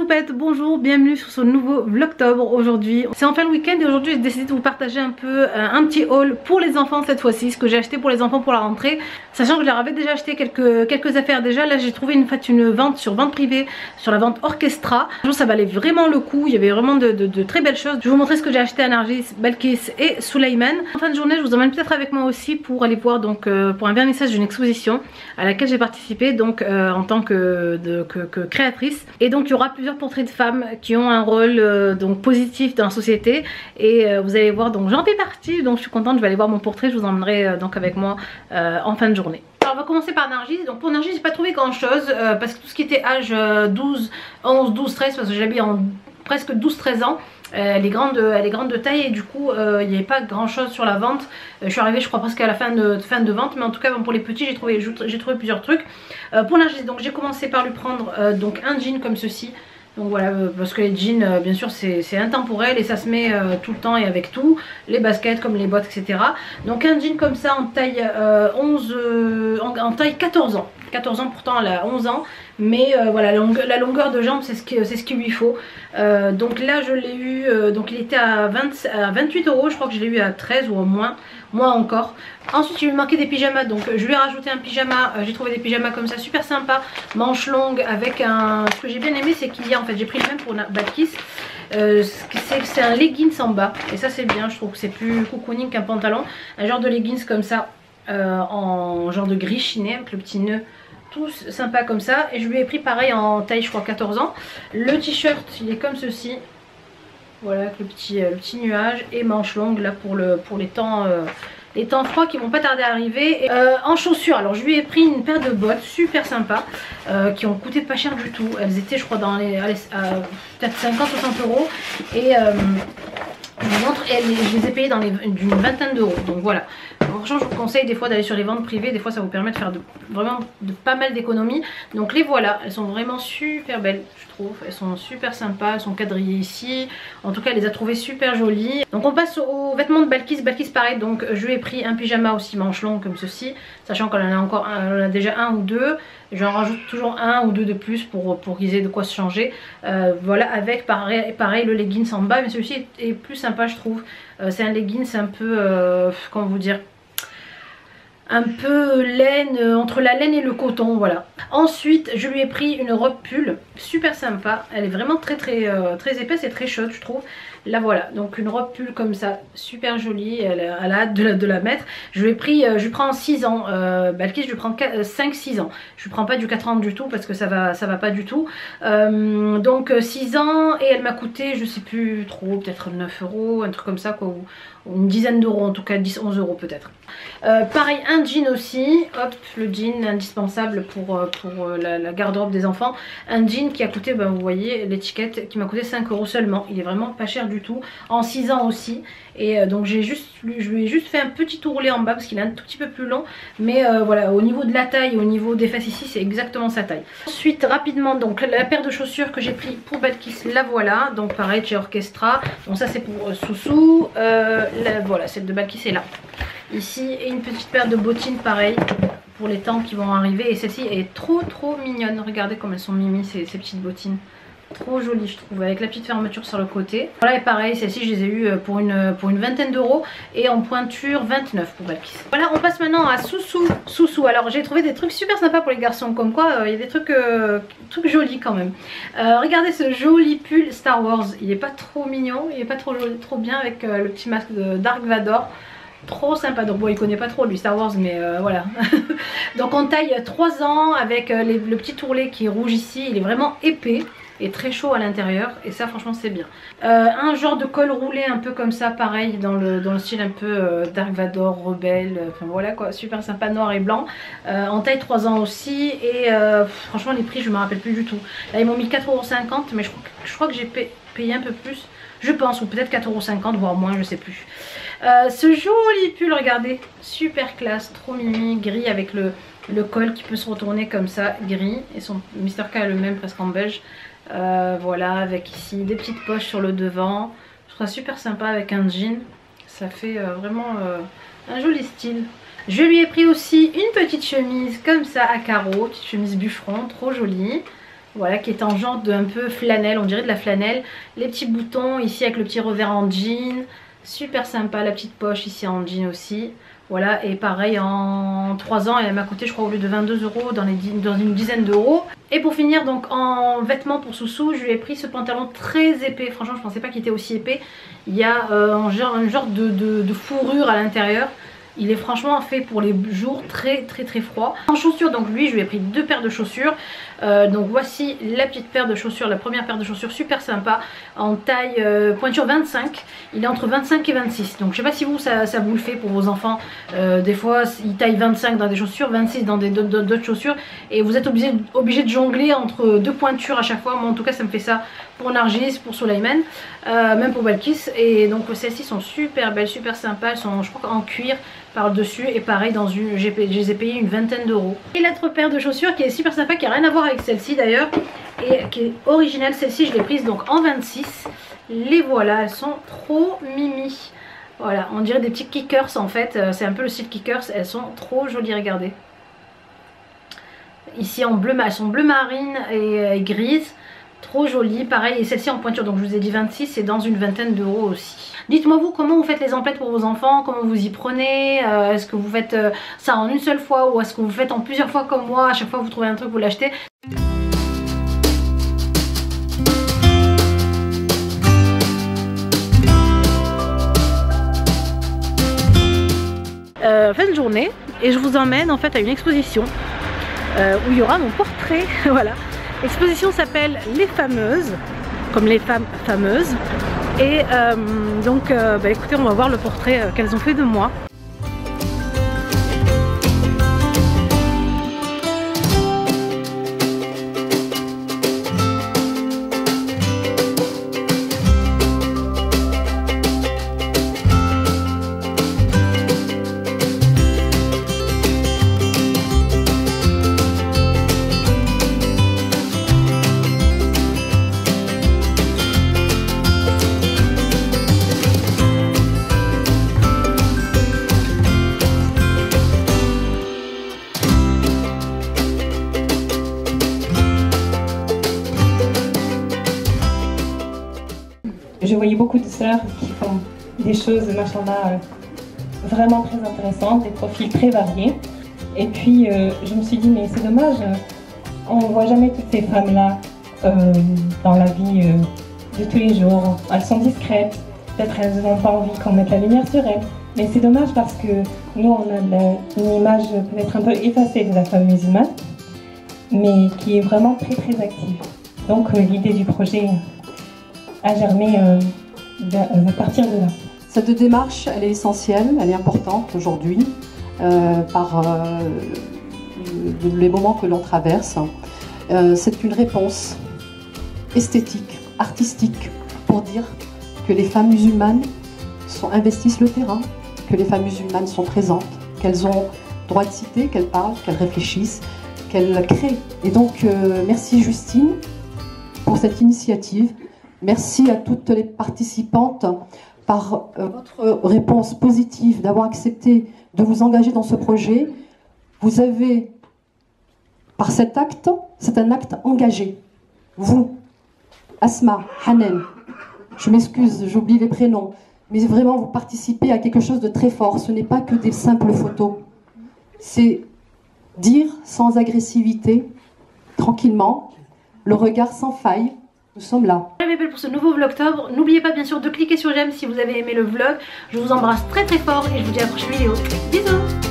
poupettes, bonjour, bienvenue sur ce nouveau vlogtobre. Aujourd'hui c'est enfin le week-end et aujourd'hui j'ai décidé de vous partager un peu un petit haul pour les enfants cette fois-ci, ce que j'ai acheté pour les enfants pour la rentrée, sachant que je leur avais déjà acheté quelques affaires déjà. Là j'ai trouvé une vente sur vente privée, sur la vente Orchestra. Ça valait vraiment le coup, il y avait vraiment de très belles choses. Je vais vous montrer ce que j'ai acheté à Nargis, Balkis et Sulaiman. En fin de journée je vous emmène peut-être avec moi aussi pour aller voir donc pour un vernissage d'une exposition à laquelle j'ai participé donc en tant que créatrice. Et donc il y aura plusieurs portraits de femmes qui ont un rôle donc positif dans la société et vous allez voir, donc j'en fais partie, donc je suis contente, je vais aller voir mon portrait, je vous emmènerai donc avec moi en fin de journée. Alors on va commencer par Nargis. Donc pour Nargis j'ai pas trouvé grand chose parce que tout ce qui était âge 11, 12, 13, parce que j'habille en presque 12-13 ans, elle est grande de taille et du coup il n'y avait pas grand chose sur la vente. Je suis arrivée je crois presque à la fin de vente, mais en tout cas bon, pour les petits j'ai trouvé plusieurs trucs. Pour Nargis donc j'ai commencé par lui prendre donc un jean comme ceci. Donc voilà, parce que les jeans bien sûr c'est intemporel et ça se met tout le temps et avec tout, les baskets comme les bottes etc. Donc un jean comme ça en taille en taille 14 ans. 14 ans, pourtant elle a 11 ans, mais voilà, la longueur de jambe c'est ce qu'il lui faut. Donc là je l'ai eu, donc il était à 28 €, je crois que je l'ai eu à 13 ou au moins encore. Ensuite il lui manquait des pyjamas, donc je lui ai rajouté un pyjama. J'ai trouvé des pyjamas comme ça super sympa, manches longues avec un... Ce que j'ai bien aimé c'est qu'il y a, en fait j'ai pris le même pour Balkis, c'est un leggings en bas et ça c'est bien, je trouve que c'est plus cocooning qu'un pantalon. Un genre de leggings comme ça en genre de gris chiné avec le petit nœud tout sympa comme ça, et je lui ai pris pareil en taille je crois 14 ans. Le t-shirt il est comme ceci, voilà, avec le petit nuage et manches longues là pour les temps froids qui vont pas tarder à arriver. En chaussures, alors je lui ai pris une paire de bottes super sympa qui ont coûté pas cher du tout. Elles étaient je crois dans les peut-être 50-60 € et je vous montre, je les ai payées dans d'une vingtaine d'euros. Donc voilà. Franchement, je vous conseille des fois d'aller sur les ventes privées. Des fois, ça vous permet de faire vraiment pas mal d'économies. Donc les voilà, elles sont vraiment super belles, je trouve. Elles sont super sympas, elles sont quadrillées ici. En tout cas, elle les a trouvées super jolies. Donc on passe aux vêtements de Balkis. Balkis pareil, donc je lui ai pris un pyjama aussi manches longues comme ceci, sachant qu'elle en a encore elle en a déjà un ou deux. J'en rajoute toujours un ou deux de plus pour qu'ils aient de quoi se changer. Voilà, avec pareil le leggings en bas, mais celui-ci est plus sympa je trouve. C'est un leggings un peu, comment vous dire, un peu laine, entre la laine et le coton, voilà. Ensuite je lui ai pris une robe pull super sympa, elle est vraiment très épaisse et très chaude je trouve. Là voilà, donc une robe pull comme ça, super jolie, elle a hâte de la mettre. Je lui ai pris, je lui prends 6 ans, Balkis je lui prends 5-6 ans. Je lui prends pas du 4 ans du tout parce que ça va pas du tout. Donc 6 ans et elle m'a coûté, je sais plus trop, peut-être 9 €, un truc comme ça quoi, ou une dizaine d'euros en tout cas, 10-11 € peut-être. Pareil un jean aussi, hop, le jean indispensable pour la garde-robe des enfants. Un jean qui a coûté, ben, vous voyez l'étiquette, qui m'a coûté 5 € seulement. Il est vraiment pas cher du tout, en 6 ans aussi. Et donc je lui ai juste fait un petit ourlet en bas parce qu'il est un tout petit peu plus long. Mais voilà, au niveau de la taille, au niveau des fesses ici, c'est exactement sa taille. Ensuite rapidement, donc la paire de chaussures que j'ai pris pour Balkis, la voilà. Donc pareil chez Orchestra. Donc ça c'est pour Soussou. Voilà, celle de Balkis est là. Ici, et une petite paire de bottines pareil pour les temps qui vont arriver. Et celle-ci est trop mignonne. Regardez comme elles sont mimi ces petites bottines. Trop jolie je trouve, avec la petite fermeture sur le côté. Voilà, et pareil celle-ci je les ai eu pour une vingtaine d'euros et en pointure 29 pour Balkis. Voilà, on passe maintenant à Soussou. Alors j'ai trouvé des trucs super sympas pour les garçons, comme quoi il y a des trucs jolis quand même. Regardez ce joli pull Star Wars, il est pas trop mignon, il est pas trop joli, trop bien avec le petit masque de Dark Vador. Trop sympa, donc bon il connaît pas trop lui Star Wars, mais voilà. Donc on taille 3 ans avec le petit ourlet qui est rouge ici, il est vraiment épais et très chaud à l'intérieur, et ça franchement c'est bien. Un genre de col roulé un peu comme ça, pareil dans le style un peu Dark Vador, rebelle, enfin voilà quoi, super sympa, noir et blanc, en taille 3 ans aussi. Et franchement les prix je me rappelle plus du tout. Là ils m'ont mis 4,50 €, mais je crois que j'ai payé un peu plus, je pense, ou peut-être 4,50 € voire moins, je sais plus. Ce joli pull, regardez, super classe, trop mimi, gris avec le col qui peut se retourner comme ça, gris, et son Mr K est le même, presque en beige. Voilà, avec ici des petites poches sur le devant. Je trouve ça super sympa avec un jean, ça fait vraiment un joli style. Je lui ai pris aussi une petite chemise comme ça à carreaux, petite chemise bûcheron, trop jolie. Voilà, qui est en genre de un peu flanelle, on dirait de la flanelle. Les petits boutons ici avec le petit revers en jean. Super sympa, la petite poche ici en jean aussi. Voilà, et pareil en 3 ans, elle m'a coûté je crois au lieu de 22 € dans une dizaine d'euros. Et pour finir, donc en vêtements pour Soussou, je lui ai pris ce pantalon très épais. Franchement, je pensais pas qu'il était aussi épais. Il y a un genre de fourrure à l'intérieur. Il est franchement fait pour les jours très froids. En chaussures, donc lui, je lui ai pris 2 paires de chaussures. Donc voici la petite paire de chaussures, la première paire de chaussures super sympa, en taille pointure 25. Il est entre 25 et 26. Donc je sais pas si vous, ça vous le fait pour vos enfants. Des fois, ils taillent 25 dans des chaussures, 26 dans d'autres chaussures. Et vous êtes obligé de jongler entre 2 pointures à chaque fois. Moi en tout cas, ça me fait ça pour Nargis, pour Soleiman, même pour Balkis. Et donc celles-ci sont super belles, super sympas. Elles sont, je crois, en cuir par dessus, et pareil dans une, je les ai payées une vingtaine d'euros. Et l'autre paire de chaussures qui est super sympa, qui a rien à voir avec celle-ci d'ailleurs, et qui est originale, celle-ci je l'ai prise donc en 26. Les voilà, elles sont trop mimi. Voilà, on dirait des petits kickers en fait, c'est un peu le style kickers, elles sont trop jolies, regardez. Ici en bleu, elles sont bleu marine et grises. Trop jolie, pareil, et celle-ci en pointure, donc je vous ai dit 26, c'est dans une vingtaine d'euros aussi. Dites-moi vous comment vous faites les emplettes pour vos enfants, comment vous y prenez, est-ce que vous faites ça en une seule fois ou est-ce que vous faites en plusieurs fois comme moi, à chaque fois que vous trouvez un truc vous l'achetez. Fin de journée et je vous emmène en fait à une exposition où il y aura mon portrait, voilà. L'exposition s'appelle Les Fameuses, comme les femmes fameuses. Et donc écoutez, on va voir le portrait qu'elles ont fait de moi. Je voyais beaucoup de sœurs qui font des choses, machallah, vraiment très intéressantes, des profils très variés. Et puis je me suis dit, mais c'est dommage, on ne voit jamais toutes ces femmes-là dans la vie de tous les jours. Elles sont discrètes, peut-être elles n'ont pas envie qu'on mette la lumière sur elles. Mais c'est dommage parce que nous, on a une image peut-être un peu effacée de la femme musulmane, mais qui est vraiment très active. Donc l'idée du projet a germé à partir de là. Cette démarche, elle est essentielle, elle est importante aujourd'hui par les moments que l'on traverse. C'est une réponse esthétique, artistique, pour dire que les femmes musulmanes investissent le terrain, que les femmes musulmanes sont présentes, qu'elles ont droit de citer, qu'elles parlent, qu'elles réfléchissent, qu'elles créent. Et donc, merci Justine pour cette initiative. Merci à toutes les participantes par votre réponse positive, d'avoir accepté de vous engager dans ce projet. Vous avez, par cet acte, c'est un acte engagé. Vous, Asma, Hanen, je m'excuse, j'oublie les prénoms, mais vraiment vous participez à quelque chose de très fort. Ce n'est pas que des simples photos. C'est dire sans agressivité, tranquillement, le regard sans faille. Nous sommes là. Mes belles pour ce nouveau vlogtobre. N'oubliez pas bien sûr de cliquer sur j'aime si vous avez aimé le vlog. Je vous embrasse très fort et je vous dis à la prochaine vidéo. Bisous.